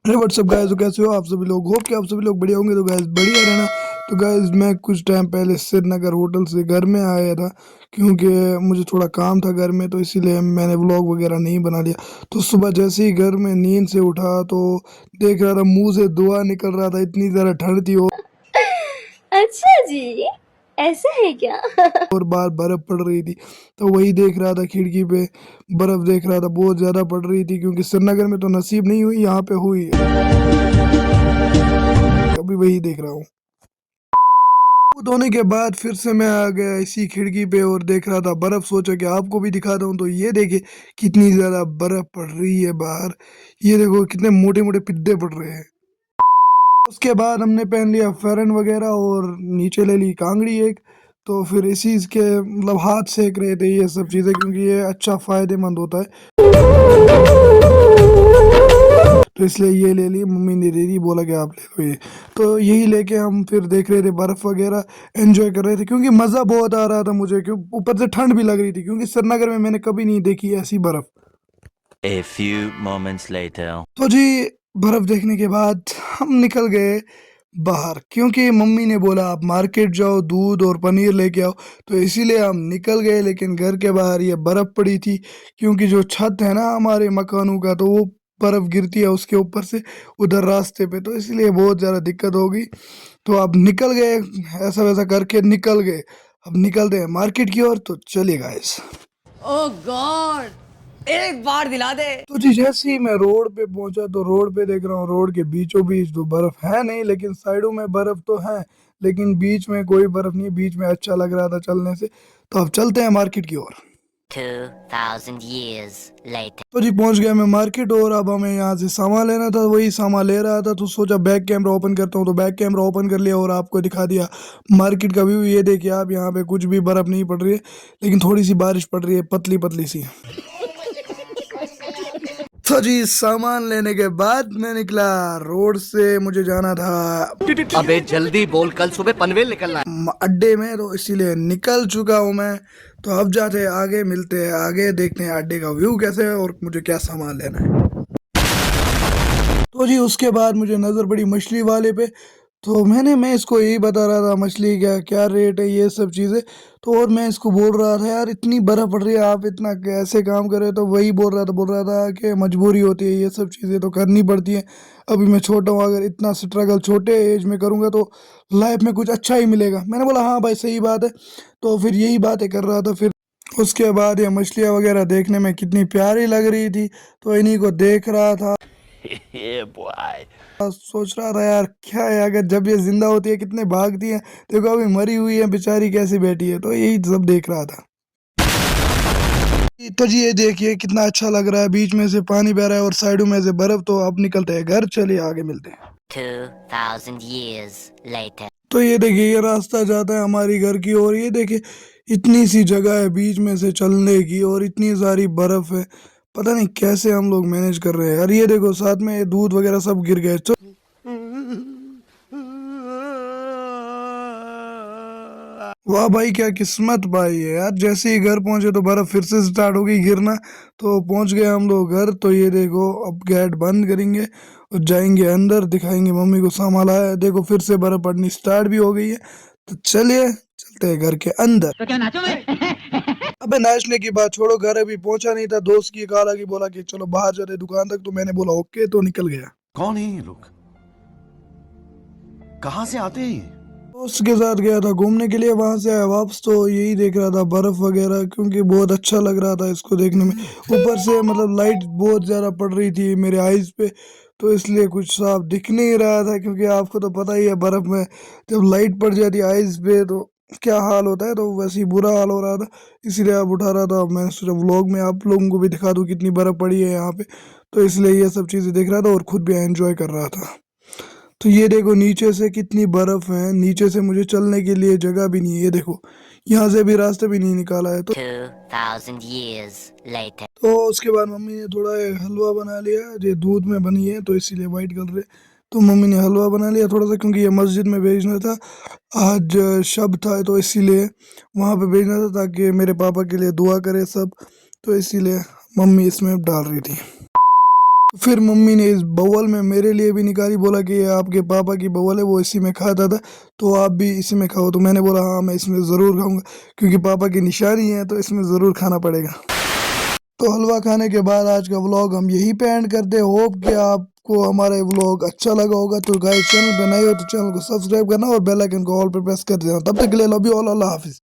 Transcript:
अरे WhatsApp guys, तो कैसे हो आप सभी लोग। होप कि आप सभी लोग बढ़िया होंगे। तो गाइस बढ़िया रहना। तो गाइस मैं कुछ टाइम पहले श्रीनगर होटल से घर में आया था, क्योंकि मुझे थोड़ा काम था घर में, तो इसीलिए मैंने व्लॉग वगैरह नहीं बना लिया। तो सुबह जैसे ही घर में नींद से उठा तो देख रहा था मुंह से धुआं निकल रहा था, इतनी ज़्यादा ठंड थी अच्छा जी, ऐसा है क्या? और बाहर बर्फ पड़ रही थी। तो वही देख रहा था, खिड़की पे बर्फ देख रहा था, बहुत ज़्यादा पड़ रही थी, क्योंकि श्रीनगर में तो नसीब नहीं हुई, यहाँ पे हुई। अभी वही देख रहा हूँ। धोने के बाद फिर से मैं आ गया इसी खिड़की पे और देख रहा था बर्फ। सोचा कि आपको भी दिखाता हूँ। तो ये देखिए कितनी ज्यादा बर्फ पड़ रही है बाहर। ये देखो कितने मोटे मोटे पिद्दे पड़ रहे हैं। उसके बाद हमने पहन लिया फेरन वगैरह और नीचे ले ली कांगड़ी एक। तो फिर इसी के मतलब हाथ सेक रहे थे ये सब चीज़ें, क्योंकि ये अच्छा फायदेमंद होता है। तो इसलिए ये ले ली, मम्मी ने दे दी, बोला कि आप ले लो ये। तो यही लेके हम फिर देख रहे थे बर्फ़ वगैरह, एंजॉय कर रहे थे, क्योंकि मज़ा बहुत आ रहा था मुझे, क्यों ऊपर से ठंड भी लग रही थी, क्योंकि श्रीनगर में मैंने कभी नहीं देखी ऐसी बर्फ़। A few moments later. तो जी बर्फ़ देखने के बाद हम निकल गए बाहर, क्योंकि मम्मी ने बोला आप मार्केट जाओ, दूध और पनीर लेके आओ। तो इसीलिए हम निकल गए, लेकिन घर के बाहर ये बर्फ़ पड़ी थी, क्योंकि जो छत है ना हमारे मकानों का, तो वो बर्फ़ गिरती है उसके ऊपर से उधर रास्ते पे, तो इसलिए बहुत ज़्यादा दिक्कत हो गई। तो अब निकल गए, ऐसा वैसा करके निकल गए। अब निकलते हैं मार्केट की ओर, तो चलिए गाइस। ओह गॉड, एक बार दिला दे। तो जी जैसे ही मैं रोड पे पहुंचा, तो रोड पे देख रहा हूँ रोड के बीचों बीच तो बर्फ है नहीं, लेकिन साइडों में बर्फ तो है, लेकिन बीच में कोई बर्फ नहीं। बीच में अच्छा लग रहा था चलने से। तो अब चलते हैं मार्केट की ओर। 2000 years later. तो जी पहुंच गया मैं मार्केट, और अब हमें यहाँ से सामान लेना था, वही सामान ले रहा था। तो सोचा बैक कैमरा ओपन करता हूँ, तो बैक कैमरा ओपन कर लिया और आपको दिखा दिया मार्केट का व्यू। ये देखिए आप, यहाँ पे कुछ भी बर्फ नहीं पड़ रही है, लेकिन थोड़ी सी बारिश पड़ रही है, पतली पतली सी। तो जी सामान लेने के बाद मैं निकला रोड से, मुझे जाना था अबे जल्दी बोल, कल सुबह पनवेल निकलना है। अड्डे में, तो इसीलिए निकल चुका हूँ मैं। तो अब जाते हैं आगे, मिलते हैं आगे, देखते हैं अड्डे का व्यू कैसे है और मुझे क्या सामान लेना है। तो जी उसके बाद मुझे नज़र पड़ी मछली वाले पे। तो मैं इसको यही बता रहा था मछली क्या क्या रेट है, ये सब चीज़ें। तो और मैं इसको बोल रहा था यार इतनी बर्फ़ पड़ रही है, आप इतना कैसे काम कर रहे हो। तो वही बोल रहा था कि मजबूरी होती है, ये सब चीज़ें तो करनी पड़ती हैं। अभी मैं छोटा हूँ, अगर इतना स्ट्रगल छोटे एज में करूँगा तो लाइफ में कुछ अच्छा ही मिलेगा। मैंने बोला हाँ भाई सही बात है। तो फिर यही बातें कर रहा था। फिर उसके बाद ये मछलियाँ वगैरह देखने में कितनी प्यारी लग रही थी, तो इन्हीं को देख रहा था। Yeah, boy. सोच रहा था यार क्या है, अगर जब ये जिंदा होती है कितने भागती है, देखो अभी मरी हुई है बेचारी कैसी बैठी है। तो यही सब देख रहा था। तो जी ये देखिए कितना अच्छा लग रहा है, बीच में से पानी बह रहा है और साइडों में से बर्फ। तो अब निकलते हैं घर, चलिए आगे मिलते हैं। 2000 years later. तो ये देखिए ये रास्ता जाता है हमारी घर की ओर। ये देखिए इतनी सी जगह है बीच में से चलने की, और इतनी सारी बर्फ है। पता नहीं कैसे हम लोग मैनेज कर रहे हैं यार। ये देखो साथ में ये दूध वगैरह सब गिर गए। तो वाह भाई क्या किस्मत भाई है यार। जैसे ही घर पहुंचे तो बर्फ फिर से स्टार्ट हो गई गिरना। तो पहुंच गए हम लोग घर। तो ये देखो अब गेट बंद करेंगे और जाएंगे अंदर, दिखाएंगे मम्मी को सामान आया है। देखो फिर से बर्फ पड़नी स्टार्ट भी हो गई है। तो चलिए चलते हैं घर के अंदर। तो क्या नाचो मैं? अबे नाचने की बात छोड़ो, घर अभी पहुंचा नहीं था, दोस्त की कॉल आ गई, बोला कि चलो बाहर जाते हैं दुकान तक। तो मैंने बोला ओके, तो निकल गया। कौन है ये लोग? कहां से आते हैं ये? दोस्त के साथ गया था घूमने के लिए, वहां से आया वापस। तो यही देख रहा था बर्फ वगैरह, क्योंकि बहुत अच्छा लग रहा था इसको देखने में। ऊपर से मतलब लाइट बहुत ज्यादा पड़ रही थी मेरे आईज पे, तो इसलिए कुछ साफ दिख नहीं रहा था। क्योंकि आपको तो पता ही है बर्फ में जब लाइट पड़ जाती है आईज पे तो क्या हाल होता है। तो वैसे ही बुरा हाल हो रहा था, इसीलिए आप उठा रहा था। मैंने सोचा व्लॉग में आप लोगों को भी दिखा दूं कितनी बर्फ पड़ी है यहाँ पे। तो इसलिए ये सब चीजें देख रहा था और खुद भी एंजॉय कर रहा था। तो ये देखो नीचे से कितनी बर्फ है, नीचे से मुझे चलने के लिए जगह भी नहीं है। ये देखो यहाँ से भी रास्ता भी नहीं निकाला है। 2000 years later. तो उसके बाद मम्मी ने थोड़ा ये हलवा बना लिया, जो दूध में बनी है तो इसीलिए वाइट कलर है। तो मम्मी ने हलवा बना लिया थोड़ा सा, क्योंकि ये मस्जिद में भेजना था। आज शब था तो इसीलिए वहाँ पे भेजना था, ताकि मेरे पापा के लिए दुआ करे सब। तो इसीलिए मम्मी इसमें डाल रही थी। फिर मम्मी ने इस बवल में मेरे लिए भी निकाली, बोला कि ये आपके पापा की बवल है, वो इसी में खाता था, तो आप भी इसी में खाओ। तो मैंने बोला हाँ मैं इसमें ज़रूर खाऊंगा, क्योंकि पापा की निशानी है तो इसमें ज़रूर खाना पड़ेगा। तो हलवा खाने के बाद आज का व्लॉग हम यहीं पे एंड करते हैं। होप कि आपको हमारा व्लॉग अच्छा लगा होगा। तो गाइस चैनल पे नए हो तो चैनल को सब्सक्राइब करना और बेल आइकन को ऑल पे प्रेस कर देना। तब तक के लिए लव यू ऑल, अल्लाह हाफिज़।